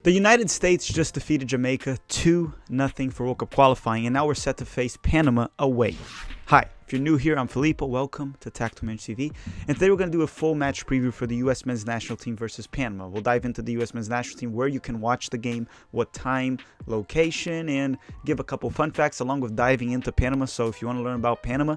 The United States just defeated Jamaica 2-0 for World Cup qualifying, and now we're set to face Panama away. Hi, if you're new here, I'm Filippo. Welcome to Tactical TV. And today we're going to do a full match preview for the U.S. men's national team versus Panama. We'll dive into the U.S. men's national team, where you can watch the game, what time, location, and give a couple fun facts along with diving into Panama. So if you want to learn about Panama,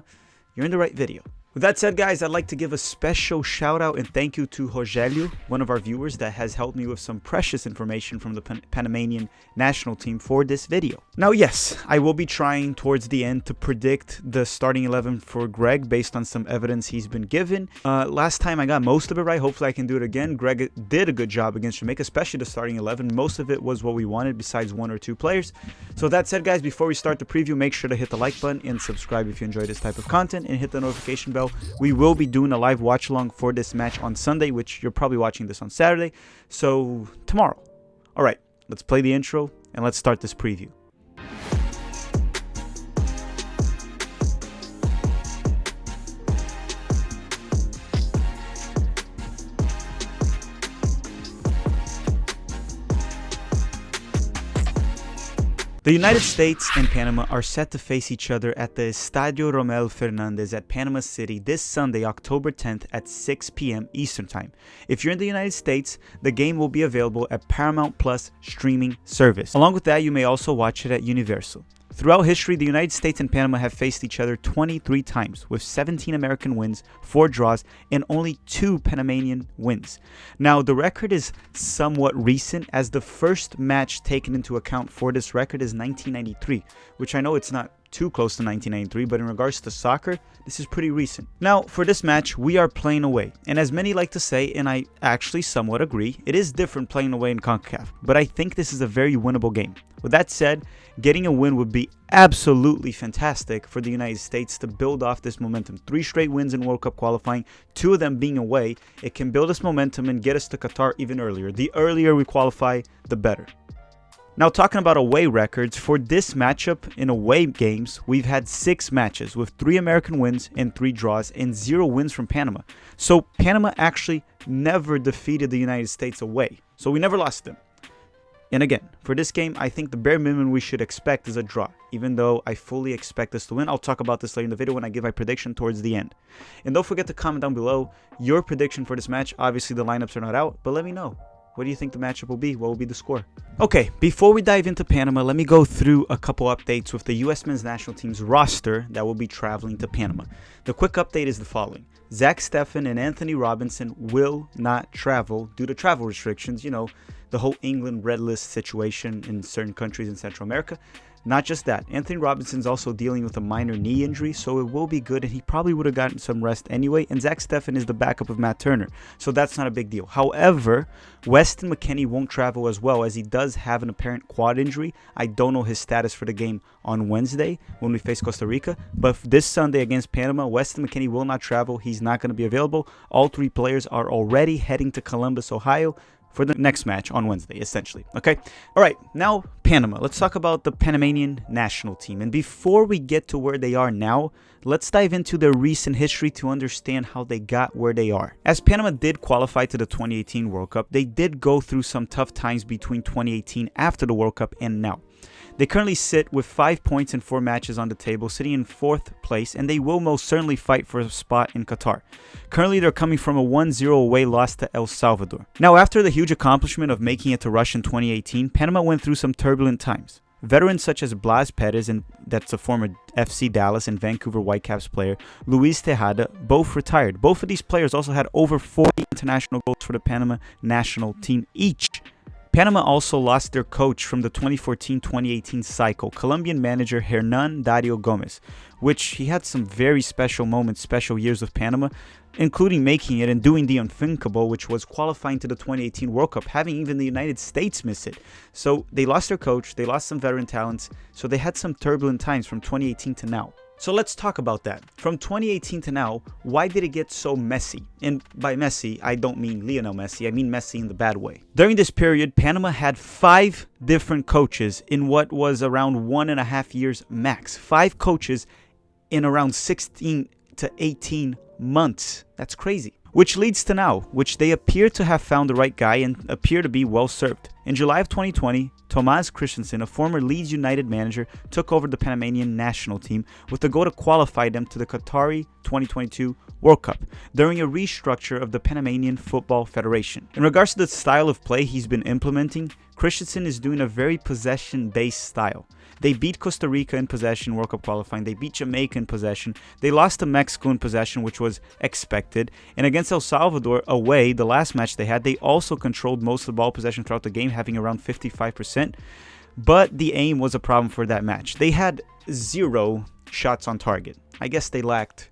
you're in the right video. With that said, guys, I'd like to give a special shout out and thank you to Rogelio, one of our viewers that has helped me with some precious information from the Panamanian national team for this video. Now, yes, I will be trying towards the end to predict the starting 11 for Greg based on some evidence he's been given. Last time I got most of it right. Hopefully I can do it again. Greg did a good job against Jamaica, especially the starting 11. Most of it was what we wanted besides one or two players. So that said, guys, before we start the preview, make sure to hit the like button and subscribe if you enjoy this type of content, and hit the notification bell. We will be doing a live watch along for this match on Sunday, which you're probably watching this on Saturday. So tomorrow. All right, let's play the intro and let's start this preview. The United States and Panama are set to face each other at the Estadio Romel Fernandez at Panama City this Sunday, October 10th at 6 p.m. Eastern Time. If you're in the United States, the game will be available at Paramount Plus streaming service. Along with that, you may also watch it at Universal. Throughout history, the United States and Panama have faced each other 23 times, with 17 American wins, 4 draws, and only 2 Panamanian wins. Now, the record is somewhat recent, as the first match taken into account for this record is 1993, which I know it's not too close to 1993, but in regards to soccer, this is pretty recent. Now, for this match, we are playing away, and as many like to say, and I actually somewhat agree, it is different playing away in CONCACAF, but I think this is a very winnable game. With that said, getting a win would be absolutely fantastic for the United States to build off this momentum. 3 straight wins in World Cup qualifying, 2 of them being away. It can build us momentum and get us to Qatar even earlier. The earlier we qualify, the better. Now, talking about away records, for this matchup in away games, we've had 6 matches with 3 American wins and 3 draws and 0 wins from Panama. So Panama actually never defeated the United States away. So we never lost them. And again, for this game, I think the bare minimum we should expect is a draw, even though I fully expect us to win. I'll talk about this later in the video when I give my prediction towards the end. And don't forget to comment down below your prediction for this match. Obviously, the lineups are not out, but let me know. What do you think the matchup will be? What will be the score? Okay, before we dive into Panama, let me go through a couple updates with the U.S. men's national team's roster that will be traveling to Panama. The quick update is the following. Zach Steffen and Anthony Robinson will not travel due to travel restrictions. You know, the whole England red list situation in certain countries in Central America. Not just that, Anthony Robinson's also dealing with a minor knee injury, so it will be good, and he probably would have gotten some rest anyway, and Zach Steffen is the backup of Matt Turner, so that's not a big deal. However, Weston McKennie won't travel as well, as he does have an apparent quad injury. I don't know his status for the game on Wednesday when we face Costa Rica, but this Sunday against Panama, Weston McKennie will not travel. He's not going to be available. All 3 players are already heading to Columbus, Ohio, for the next match on Wednesday, essentially. Okay? All right, now Panama. Let's talk about the Panamanian national team. And before we get to where they are now, let's dive into their recent history to understand how they got where they are. As Panama did qualify to the 2018 World Cup, they did go through some tough times between 2018 after the World Cup and now. They currently sit with 5 points in 4 matches on the table, sitting in 4th place, and they will most certainly fight for a spot in Qatar. Currently, they're coming from a 1-0 away loss to El Salvador. Now, after the huge accomplishment of making it to Russia in 2018, Panama went through some turbulent times. Veterans such as Blas Perez, and that's a former FC Dallas and Vancouver Whitecaps player, Luis Tejada, both retired. Both of these players also had over 40 international goals for the Panama national team each. Panama also lost their coach from the 2014-2018 cycle, Colombian manager Hernan Dario Gomez, which he had some very special moments, special years with Panama, including making it and doing the unthinkable, which was qualifying to the 2018 World Cup, having even the United States miss it. So they lost their coach, they lost some veteran talents, so they had some turbulent times from 2018 to now. So let's talk about that. From 2018 to now, why did it get so messy? And by messy, I don't mean Lionel Messi, I mean messy in the bad way. During this period, Panama had 5 different coaches in what was around 1.5 years max. 5 coaches in around 16 to 18 months. That's crazy. Which leads to now, which they appear to have found the right guy and appear to be well served. In July of 2020, Tomás Christensen, a former Leeds United manager, took over the Panamanian national team with the goal to qualify them to the Qatari 2022 World Cup during a restructure of the Panamanian Football Federation. In regards to the style of play he's been implementing, Christensen is doing a very possession-based style. They beat Costa Rica in possession, World Cup qualifying. They beat Jamaica in possession. They lost to Mexico in possession, which was expected. And against El Salvador away, the last match they had, they also controlled most of the ball possession throughout the game, having around 55%. But the aim was a problem for that match. They had 0 shots on target. I guess they lacked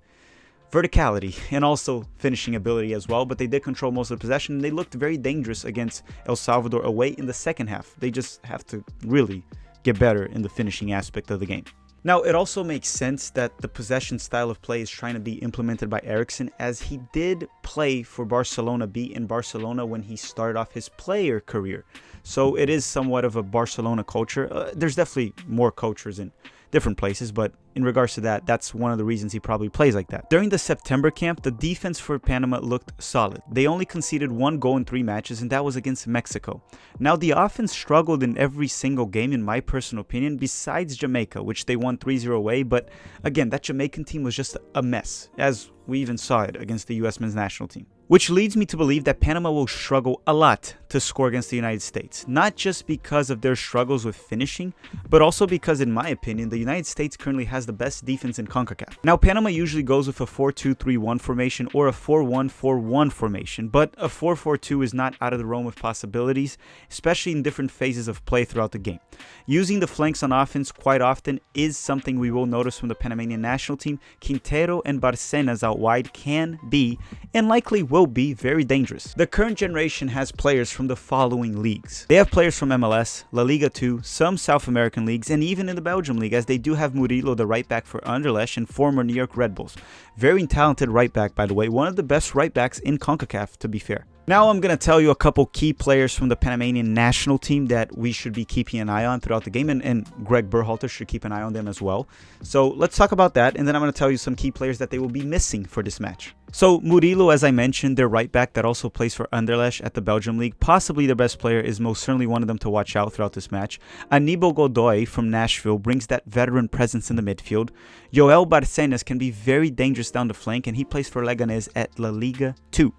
verticality and also finishing ability as well, but they did control most of the possession. And they looked very dangerous against El Salvador away in the second half. They just have to really get better in the finishing aspect of the game. Now, it also makes sense that the possession style of play is trying to be implemented by Eriksen, as he did play for Barcelona B in Barcelona when he started off his player career. So it is somewhat of a Barcelona culture. There's definitely more cultures in different places, but in regards to that, that's one of the reasons he probably plays like that. During the September camp, the defense for Panama looked solid. They only conceded 1 goal in 3 matches, and that was against Mexico. Now, the offense struggled in every single game, in my personal opinion, besides Jamaica, which they won 3-0 away. But again, that Jamaican team was just a mess, as we even saw it against the US men's national team. Which leads me to believe that Panama will struggle a lot to score against the United States. Not just because of their struggles with finishing, but also because, in my opinion, the United States currently has the best defense in CONCACAF. Now, Panama usually goes with a 4-2-3-1 formation or a 4-1-4-1 formation, but a 4-4-2 is not out of the realm of possibilities, especially in different phases of play throughout the game. Using the flanks on offense quite often is something we will notice from the Panamanian national team. Quintero and Barcenas out wide can be, and likely will be, very dangerous. The current generation has players from the following leagues. They have players from MLS, La Liga 2, some South American leagues, and even in the Belgium league, as they do have Murillo, the right back for Anderlecht and former New York Red Bulls. Very talented right back, by the way. One of the best right backs in CONCACAF, to be fair. Now I'm going to tell you a couple key players from the Panamanian national team that we should be keeping an eye on throughout the game, and Greg Berhalter should keep an eye on them as well. So let's talk about that, and then I'm going to tell you some key players that they will be missing for this match. So Murillo, as I mentioned, their right back that also plays for Anderlecht at the Belgium League, possibly their best player, is most certainly one of them to watch out throughout this match. Aníbal Godoy from Nashville brings that veteran presence in the midfield. Joel Barcenas can be very dangerous down the flank, and he plays for Leganés at La Liga 2.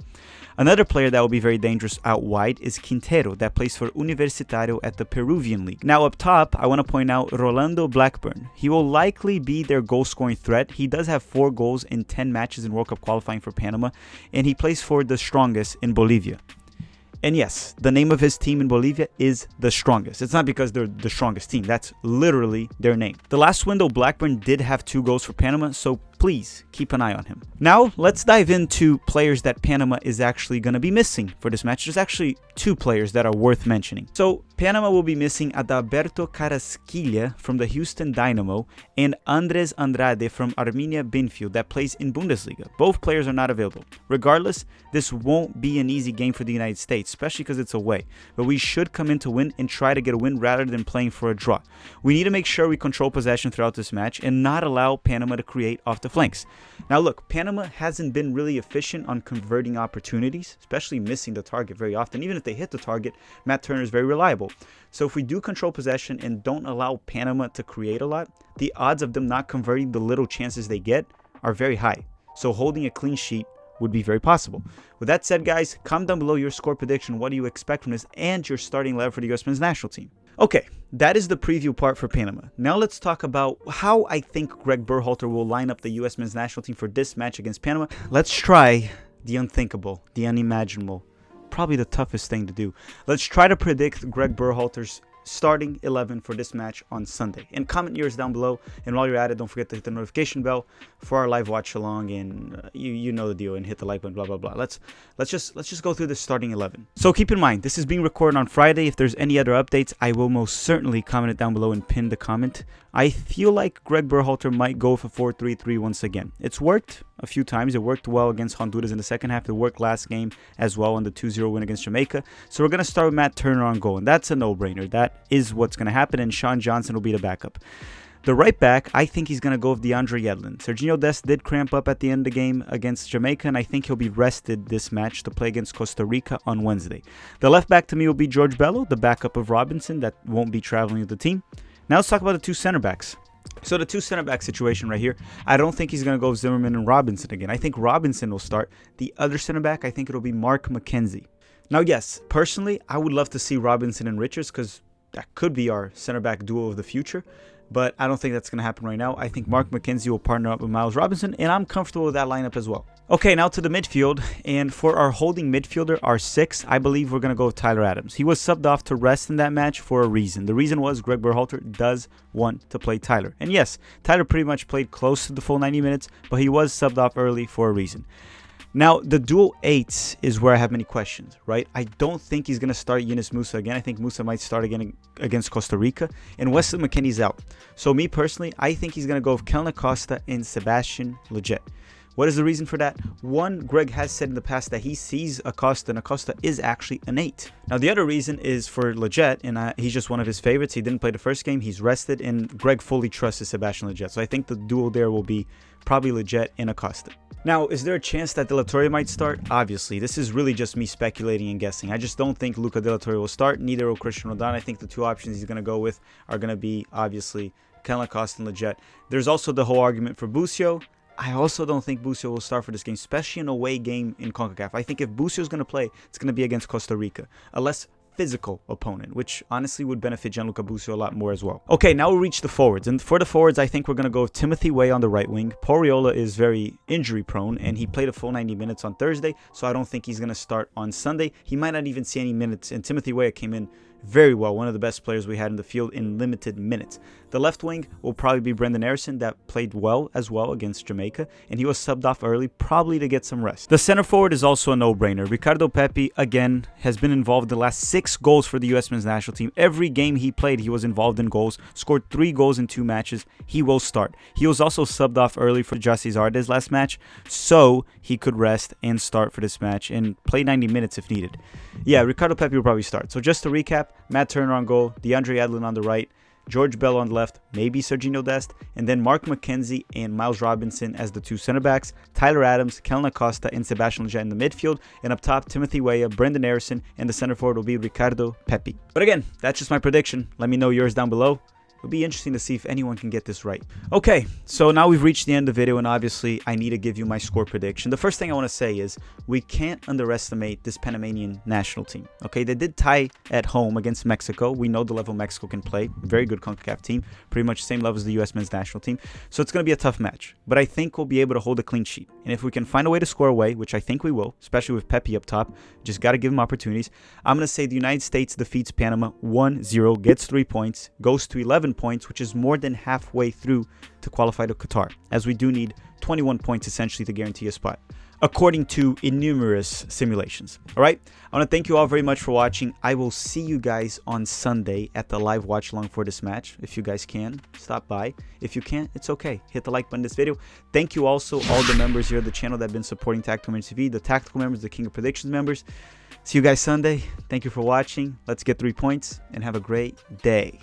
Another player that will be very dangerous out wide is Quintero, that plays for Universitario at the Peruvian League. Now up top, I want to point out Rolando Blackburn. He will likely be their goal-scoring threat. He does have 4 goals in 10 matches in World Cup qualifying for Panama, and he plays for the strongest in Bolivia. And yes, the name of his team in Bolivia is the strongest. It's not because they're the strongest team. That's literally their name. The last window, Blackburn did have 2 goals for Panama, so please keep an eye on him. Now, let's dive into players that Panama is actually going to be missing for this match. There's actually 2 players that are worth mentioning. So, Panama will be missing Adalberto Carrasquilla from the Houston Dynamo and Andres Andrade from Arminia Bielefeld that plays in Bundesliga. Both players are not available. Regardless, this won't be an easy game for the United States, especially because it's away. But we should come in to win and try to get a win rather than playing for a draw. We need to make sure we control possession throughout this match and not allow Panama to create off the flanks. Now look, Panama hasn't been really efficient on converting opportunities, especially missing the target very often. Even if they hit the target, Matt Turner is very reliable. So if we do control possession and don't allow Panama to create a lot, the odds of them not converting the little chances they get are very high. So holding a clean sheet would be very possible. With that said, guys, comment down below your score prediction. What do you expect from this and your starting 11 for the US men's national team? Okay, that is the preview part for Panama. Now let's talk about how I think Greg Berhalter will line up the US men's national team for this match against Panama. Let's try the unthinkable, the unimaginable, probably the toughest thing to do. Let's try to predict Greg Berhalter's starting 11 for this match on Sunday. And comment yours down below. And while you're at it, don't forget to hit the notification bell for our live watch along. And you know the deal. And hit the like button. Blah blah blah. Let's just go through the starting 11. So keep in mind, this is being recorded on Friday. If there's any other updates, I will most certainly comment it down below and pin the comment. I feel like Greg Berhalter might go for 4-3-3 once again. It's worked a few times. It worked well against Honduras in the second half. It worked last game as well on the 2-0 win against Jamaica. So we're going to start with Matt Turner on goal, and that's a no-brainer. That is what's going to happen, and Sean Johnson will be the backup. The right back, I think he's going to go with DeAndre Yedlin. Serginho Dest did cramp up at the end of the game against Jamaica, and I think he'll be rested this match to play against Costa Rica on Wednesday. The left back to me will be George Bello, the backup of Robinson that won't be traveling with the team. Now let's talk about the two center backs. So the two center back situation right here, I don't think he's going to go with Zimmerman and Robinson again. I think Robinson will start. The other center back, I think it'll be Mark McKenzie. Now, yes, personally, I would love to see Robinson and Richards because that could be our center back duo of the future. But I don't think that's going to happen right now. I think Mark McKenzie will partner up with Miles Robinson, and I'm comfortable with that lineup as well. Okay, now to the midfield, and for our holding midfielder, our 6, I believe we're going to go with Tyler Adams. He was subbed off to rest in that match for a reason. The reason was Greg Berhalter does want to play Tyler. And yes, Tyler pretty much played close to the full 90 minutes, but he was subbed off early for a reason. Now, the dual 8s is where I have many questions, right? I don't think he's going to start Yunus Musa again. I think Musa might start again against Costa Rica. And Wesley McKennie's out. So me personally, I think he's going to go with Kellan Acosta and Sebastian Lletget. What is the reason for that? One, Greg has said in the past that he sees Acosta, and Acosta is actually an 8. Now, the other reason is for Lletget, and he's just one of his favorites. He didn't play the first game. He's rested, and Greg fully trusts Sebastian Lletget. So I think the duel there will be probably Lletget and Acosta. Now, is there a chance that De La Torre might start? Obviously, this is really just me speculating and guessing. I just don't think Luca De La Torre will start. Neither will Christian Roldan. I think the two options he's going to go with are going to be, obviously, Kellan Acosta and Lletget. There's also the whole argument for Busio. I also don't think Busio will start for this game, especially an away game in CONCACAF. I think if Busio is going to play, it's going to be against Costa Rica. A less physical opponent, which honestly would benefit Gianluca Busio a lot more as well. Okay, now we'll reach the forwards. And for the forwards, I think we're going to go with Timothy Weah on the right wing. Paul Riola is very injury prone, and he played a full 90 minutes on Thursday, so I don't think he's going to start on Sunday. He might not even see any minutes, and Timothy Weah came in very well, one of the best players we had in the field in limited minutes. The left wing will probably be Brendan Harrison, that played well as well against Jamaica, and he was subbed off early, probably to get some rest. The center forward is also a no-brainer. Ricardo Pepi, again, has been involved in the last 6 goals for the U.S. men's national team. Every game he played, he was involved in goals, scored 3 goals in 2 matches. He will start. He was also subbed off early for Jussi Zardes last match, so he could rest and start for this match and play 90 minutes if needed. Yeah, Ricardo Pepi will probably start. So just to recap, Matt Turner on goal, DeAndre Yedlin on the right, George Bello on the left, maybe Serginho Dest, and then Mark McKenzie and Miles Robinson as the 2 center backs, Tyler Adams, Kellan Acosta, and Sebastian Lletget in the midfield, and up top, Timothy Weah, Brendan Harrison, and the center forward will be Ricardo Pepi. But again, that's just my prediction. Let me know yours down below. It'll be interesting to see if anyone can get this right. Okay, so now we've reached the end of the video, and obviously I need to give you my score prediction. The first thing I want to say is we can't underestimate this Panamanian national team. Okay, they did tie at home against Mexico. We know the level Mexico can play. Very good CONCACAF team. Pretty much the same level as the U.S. men's national team. So it's going to be a tough match. But I think we'll be able to hold a clean sheet. And if we can find a way to score away, which I think we will, especially with Pepi up top, just got to give him opportunities. I'm going to say the United States defeats Panama 1-0, gets 3 points, goes to 11 points, which is more than halfway through to qualify to Qatar, as we do need 21 points essentially to guarantee a spot, according to innumerous simulations. All right, I want to thank you all very much for watching. I will see you guys on Sunday at the live watch along for this match. If you guys can, stop by. If you can't, it's okay. Hit the like button this video. Thank you also all the members here of the channel that have been supporting Tactical Members TV, the Tactical members, the King of Predictions members. See you guys Sunday. Thank you for watching. Let's get 3 points and have a great day.